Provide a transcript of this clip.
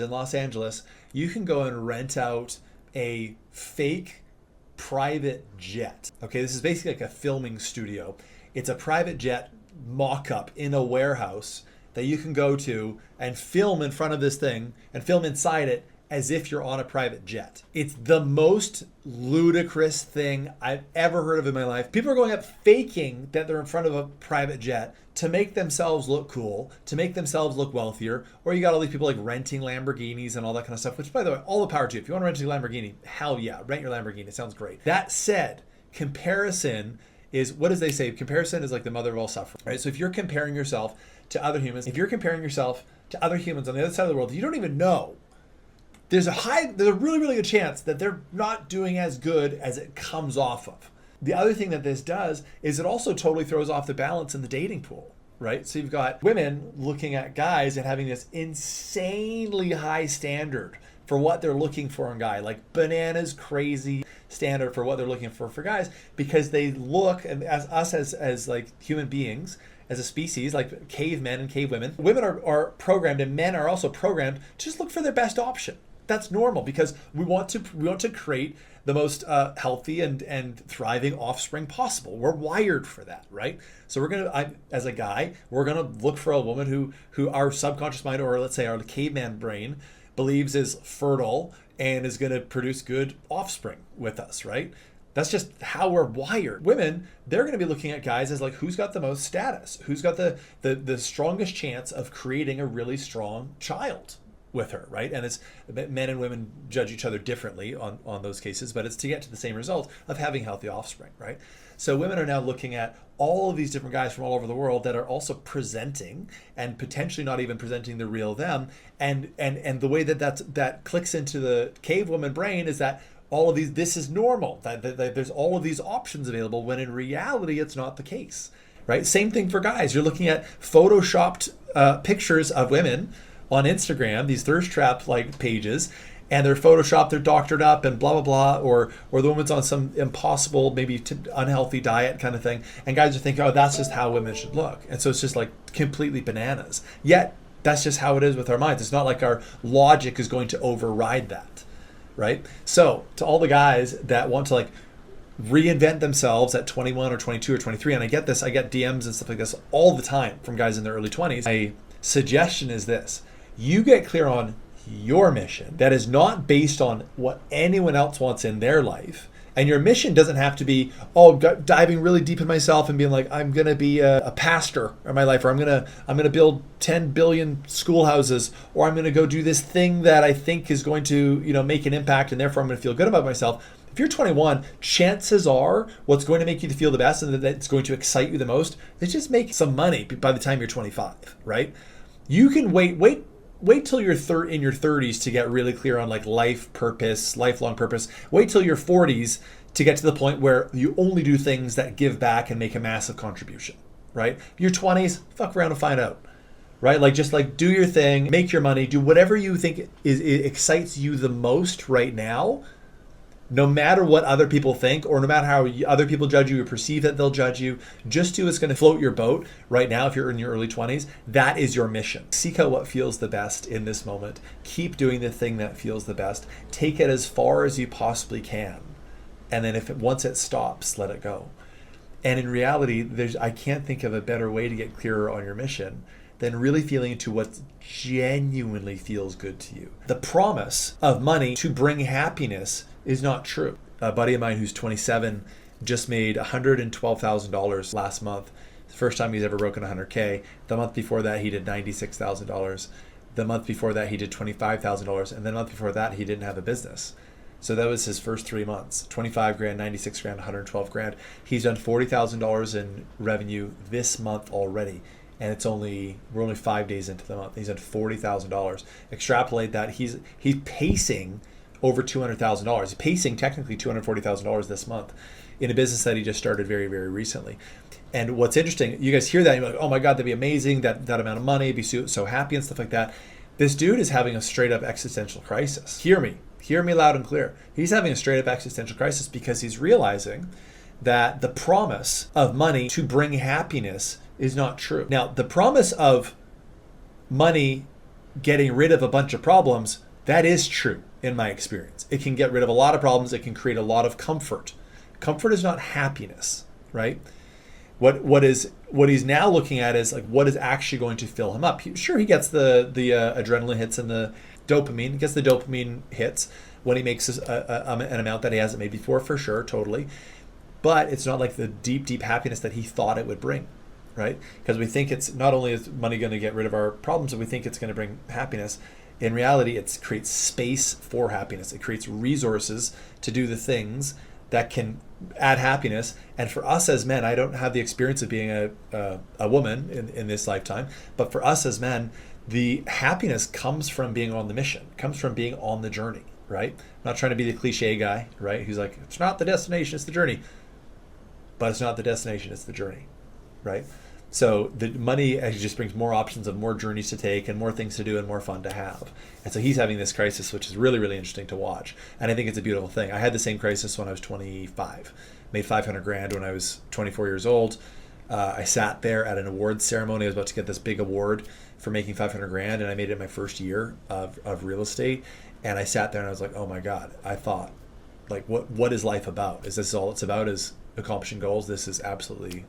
in Los Angeles, you can go and rent out a fake private jet. Okay, this is basically like a filming studio. It's a private jet mock-up in a warehouse that you can go to and film in front of this thing and film inside it as if you're on a private jet. It's the most ludicrous thing I've ever heard of in my life. People are going up faking that they're in front of a private jet to make themselves look cool, to make themselves look wealthier. Or you got all these people like renting Lamborghinis and all that kind of stuff, which, by the way, all the power to you. If you want to rent a Lamborghini, hell yeah, rent your Lamborghini. It sounds great. That said, comparison is, what does they say? Comparison is like the mother of all suffering, right? So if you're comparing yourself to other humans, if you're comparing yourself to other humans on the other side of the world, you don't even know, there's a really, really good chance that they're not doing as good as it comes off of. The other thing that this does is it also totally throws off the balance in the dating pool, right? So you've got women looking at guys and having this insanely high standard for what they're looking for in a guy, like bananas crazy standard for what they're looking for guys, because they look, and as us as like human beings, as a species, like cavemen and cavewomen, women are programmed, and men are also programmed to just look for their best option. That's normal because we want to create the most healthy and thriving offspring possible. We're wired for that, right? So as a guy, we're gonna look for a woman who our subconscious mind, or let's say our caveman brain, believes is fertile and is gonna produce good offspring with us, right? That's just how we're wired. Women, they're going to be looking at guys as like, who's got the most status, who's got the strongest chance of creating a really strong child with her, right? And it's men and women judge each other differently on those cases, but it's to get to the same result of having healthy offspring, right? So women are now looking at all of these different guys from all over the world that are also presenting and potentially not even presenting the real them. And the way that clicks into the cave woman brain is that all of these, this is normal, that there's all of these options available, when in reality, it's not the case, right? Same thing for guys. You're looking at photoshopped pictures of women on Instagram, these thirst trap like pages, and they're photoshopped, they're doctored up and blah, blah, blah, or the woman's on some impossible, maybe unhealthy diet kind of thing. And guys are thinking, oh, that's just how women should look. And so it's just like completely bananas. Yet that's just how it is with our minds. It's not like our logic is going to override that. Right? So to all the guys that want to like reinvent themselves at 21 or 22 or 23, and I get DMs and stuff like this all the time from guys in their early 20s. My suggestion is this: you get clear on your mission that is not based on what anyone else wants in their life. And your mission doesn't have to be, diving really deep in myself and being like, I'm gonna be a pastor in my life, or I'm gonna build 10 billion schoolhouses, or I'm gonna go do this thing that I think is going to, make an impact, and therefore I'm gonna feel good about myself. If you're 21, chances are what's going to make you feel the best and that's going to excite you the most is just make some money by the time you're 25, right? You can wait till you're in your 30s to get really clear on like life purpose, lifelong purpose. Wait till your 40s to get to the point where you only do things that give back and make a massive contribution, right? Your 20s, fuck around and find out, right? Like just like do your thing, make your money, do whatever you think it excites you the most right now. No matter what other people think, or no matter how other people judge you or perceive that they'll judge you, just do what's going to float your boat right now. If you're in your early 20s, that is your mission. Seek out what feels the best in this moment. Keep doing the thing that feels the best. Take it as far as you possibly can. And then once it stops, let it go. And in reality, I can't think of a better way to get clearer on your mission than really feeling into what genuinely feels good to you. The promise of money to bring happiness is not true. A buddy of mine who's 27 just made $112,000 last month. The first time he's ever broken 100K. The month before that, he did $96,000. The month before that, he did $25,000. And the month before that, he didn't have a business. So that was his first 3 months. 25 grand, 96 grand, 112 grand. He's done $40,000 in revenue this month already. And we're only 5 days into the month. He's done $40,000. Extrapolate that, he's pacing over $200,000. He's pacing technically $240,000 this month in a business that he just started very, very recently. And what's interesting, you guys hear that, and you're like, oh my God, that'd be amazing, that amount of money, be so happy and stuff like that. This dude is having a straight up existential crisis. Hear me loud and clear. He's having a straight up existential crisis because he's realizing that the promise of money to bring happiness is not true. Now, the promise of money getting rid of a bunch of problems, that is true in my experience. It can get rid of a lot of problems. It can create a lot of comfort. Comfort is not happiness, right? What he's now looking at is like what is actually going to fill him up. Sure, he gets the adrenaline hits and the dopamine. He gets the dopamine hits when he makes an amount that he hasn't made before, for sure, totally. But it's not like the deep happiness that he thought it would bring, right? Because we think it's not only is money going to get rid of our problems, but we think it's going to bring happiness. In reality, it creates space for happiness. It creates resources to do the things that can add happiness. And for us as men, I don't have the experience of being a woman in this lifetime, but for us as men, the happiness comes from being on the mission, comes from being on the journey, right? I'm not trying to be the cliche guy, right? Who's like, it's not the destination, it's the journey. But it's not the destination, it's the journey, right? So the money actually just brings more options of more journeys to take and more things to do and more fun to have. And so he's having this crisis, which is really, really interesting to watch. And I think it's a beautiful thing. I had the same crisis when I was 25. Made 500 grand when I was 24 years old. I sat there at an awards ceremony. I was about to get this big award for making 500 grand, and I made it my first year of real estate. And I sat there and I was like, oh my God, I thought, like, what is life about? Is this all it's about, is accomplishing goals? This is absolutely